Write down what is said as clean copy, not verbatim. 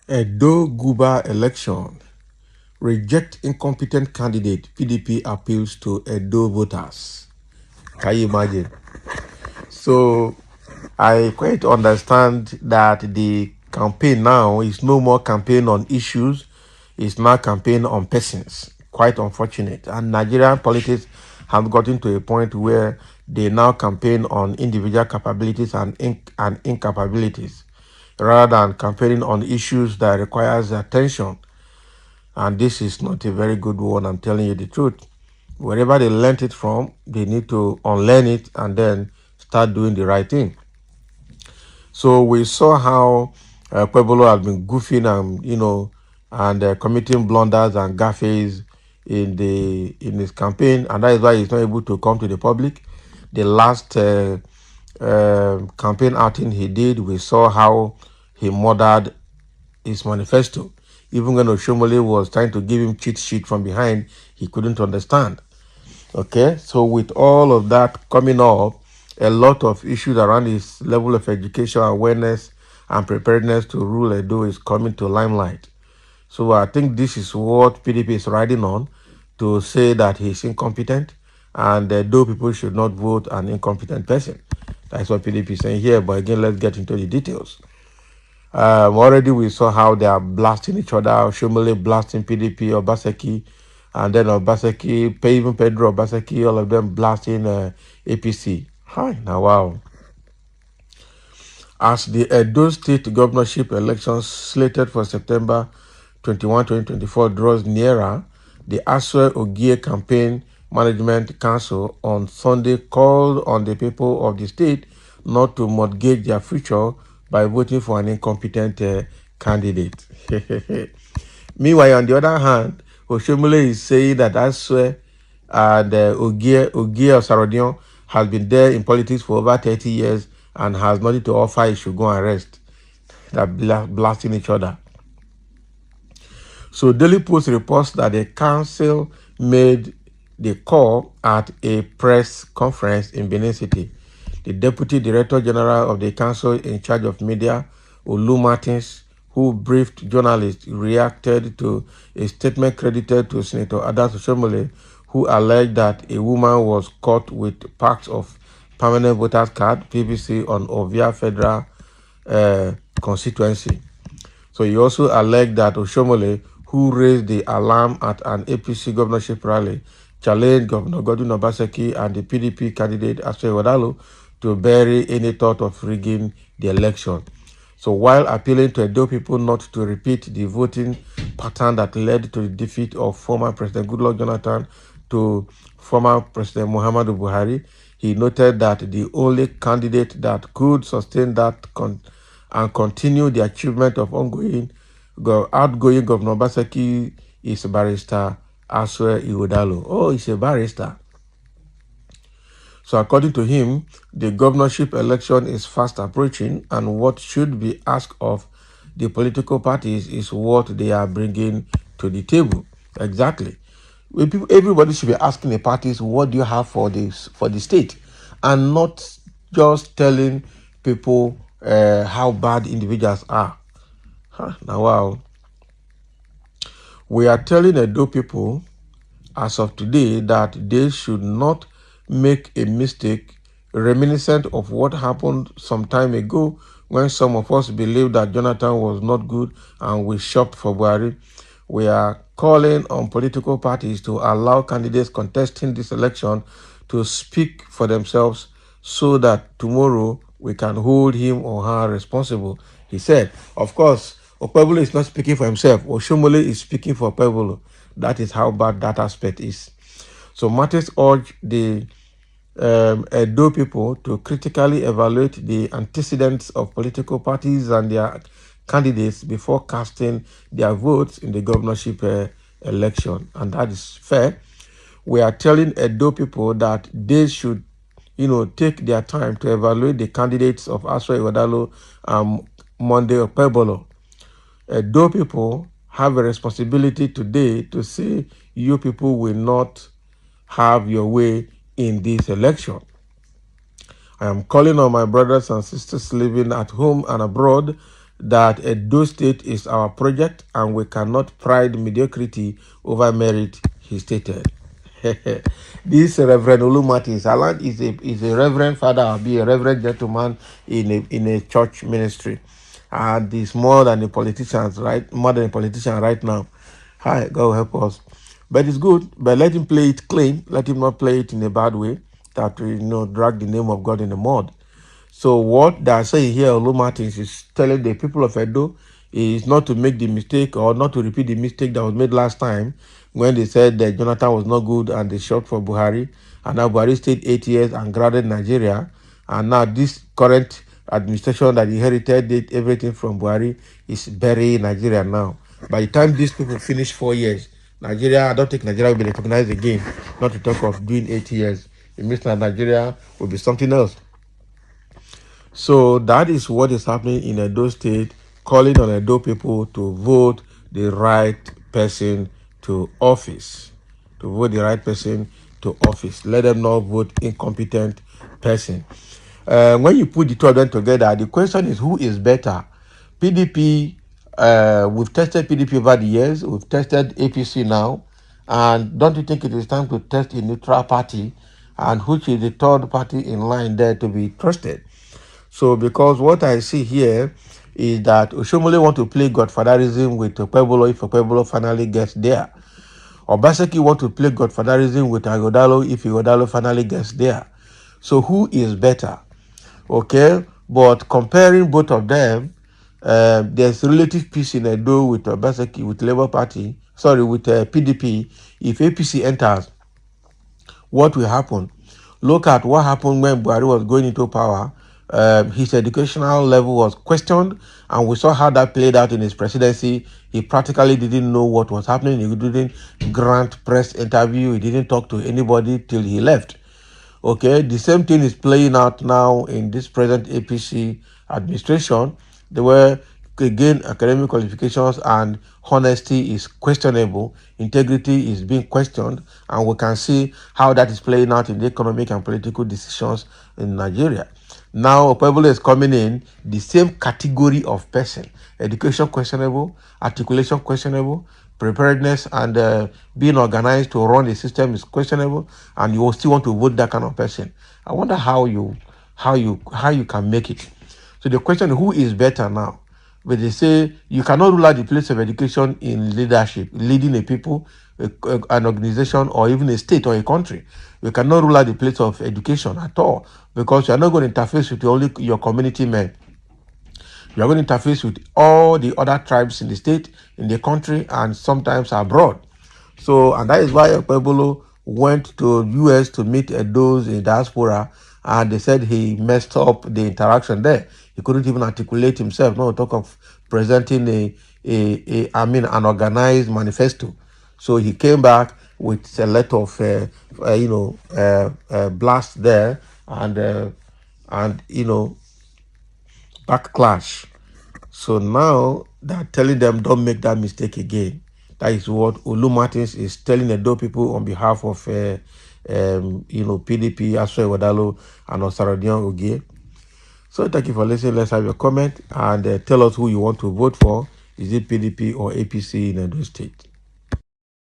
Edo Guba election. Reject incompetent candidate. PDP appeals to Edo voters. Can you imagine? So I quite understand that the campaign now is no more campaign on issues, it's now campaign on persons. Quite unfortunate. And Nigerian politics have gotten to a point where they now campaign on individual capabilities and incapabilities rather than campaigning on issues that requires attention. And this is not a very good one, I'm telling you the truth. Wherever they learnt it from, they need to unlearn it and then start doing the right thing. So we saw how Pueblo has been goofing and committing blunders and gaffes in his campaign, and that is why he's not able to come to the public. The last campaign outing he did, we saw how he murdered his manifesto. Even when Oshomole was trying to give him cheat sheet from behind, he couldn't understand. Okay, so with all of that coming up, a lot of issues around his level of education, awareness, and preparedness to rule Edo is coming to limelight. So I think this is what PDP is riding on, to say that he's incompetent and Edo people should not vote an incompetent person. That's what PDP is saying here. But again, let's get into the details. Already we saw how they are blasting each other. Shomole blasting PDP, Obaseki, and then Obaseki, even Pedro Obaseki, all of them blasting APC. Hi, now wow. As the Edo State governorship elections slated for September 21, 2024 draws nearer, the Aswe Ogie Campaign Management Council on Sunday called on the people of the state not to mortgage their future by voting for an incompetent candidate. Meanwhile, on the other hand, Oshomole is saying that Aswe and Ogie of Sarodion has been there in politics for over 30 years and has nothing to offer. He should go and rest. They're blasting each other. So Daily Post reports that the council made the call at a press conference in Benin City. The Deputy Director General of the council in charge of media, Olu Martins, who briefed journalists, reacted to a statement credited to Senator Adams Oshomole, who alleged that a woman was caught with packs of permanent voters card, PVC, on Ovia Federal constituency. So he also alleged that Oshomole, who raised the alarm at an APC governorship rally, challenged Governor Godwin Obaseki and the PDP candidate Ighodalo to bury any thought of rigging the election. So while appealing to Edo people not to repeat the voting pattern that led to the defeat of former President Goodluck Jonathan to former President Muhammadu Buhari, he noted that the only candidate that could sustain that and continue the achievement of outgoing Governor Obaseki is Barrister Aswe Ighodalo. Oh, he's a barrister. So according to him, the governorship election is fast approaching, and what should be asked of the political parties is what they are bringing to the table. Exactly. Everybody should be asking the parties, what do you have for the state, and not just telling people how bad individuals are. Now, wow. We are telling Edo people as of today that they should not make a mistake reminiscent of what happened some time ago when some of us believed that Jonathan was not good and we shopped for Buhari. We are calling on political parties to allow candidates contesting this election to speak for themselves so that tomorrow we can hold him or her responsible. He said, of course, Okpebolo is not speaking for himself. Oshomole is speaking for Okpebolo. That is how bad that aspect is. So Martins urged the Edo people to critically evaluate the antecedents of political parties and their candidates before casting their votes in the governorship election. And that is fair. We are telling Edo people that they should, take their time to evaluate the candidates of Aswe Ighodalo and Monday Okpebolo. Edo people have a responsibility today to say you people will not have your way in this election. I am calling on my brothers and sisters living at home and abroad that Edo State is our project and we cannot pride mediocrity over merit, he stated. This Reverend Olu Martins Alan is a reverend father, or be a reverend gentleman in a church ministry, and he's more than a politician, right? More than a politician right now. Hi, God help us. But it's good. But let him play it clean. Let him not play it in a bad way that will drag the name of God in the mud. So what they're saying here, Olu Martins is telling the people of Edo is not to make the mistake or not to repeat the mistake that was made last time when they said that Jonathan was not good and they shot for Buhari. And now Buhari stayed 8 years and grounded Nigeria. And now this current administration that inherited did everything from Buhari is burying Nigeria now. By the time these people finish 4 years, Nigeria, I don't think Nigeria will be recognized again, not to talk of doing 8 years. It means that Nigeria will be something else. So that is what is happening in Edo State, calling on Edo people to vote the right person to office. To vote the right person to office. Let them not vote incompetent person. When you put the two of them together, the question is who is better? PDP, we've tested PDP over the years. We've tested APC now. And don't you think it is time to test a neutral party? And which is the third party in line there to be trusted? So, because what I see here is that Oshomole want to play godfatherism with Okpebolo if Okpebolo finally gets there. Obaseki want to play godfatherism with Ighodalo if Ighodalo finally gets there. So, who is better? Okay, but comparing both of them, there's relative peace in Edo with Obaseki, with Labour Party, with PDP. If APC enters, what will happen? Look at what happened when Buhari was going into power. His educational level was questioned, and we saw how that played out in his presidency. He practically didn't know what was happening. He didn't grant press interview. He didn't talk to anybody till he left. Okay, the same thing is playing out now in this present APC administration. They were, again, academic qualifications and honesty is questionable, integrity is being questioned, and we can see how that is playing out in the economic and political decisions in Nigeria. Now, Okpebolo is coming in the same category of person. Education questionable, articulation questionable, preparedness and being organized to run the system is questionable, and you will still want to vote that kind of person. I wonder how you can make it. So the question is, who is better now? But they say you cannot rule out the place of education in leadership, leading a people, an organization, or even a state or a country. You cannot rule out the place of education at all, because you are not going to interface with only your community men. You are going to interface with all the other tribes in the state, in the country, and sometimes abroad. So, and that is why Okpebolo went to US to meet those in diaspora, and they said he messed up the interaction there. He couldn't even articulate himself. No talk of presenting an organized manifesto. So he came back with a lot of blast there and backlash. So now they're telling them don't make that mistake again. That is what Olu Martins is telling the Edo people on behalf of PDP, Aswe Ighodalo, and Osarodion Ogie. So thank you for listening. Let's have your comment and tell us who you want to vote for. Is it PDP or APC in Edo State?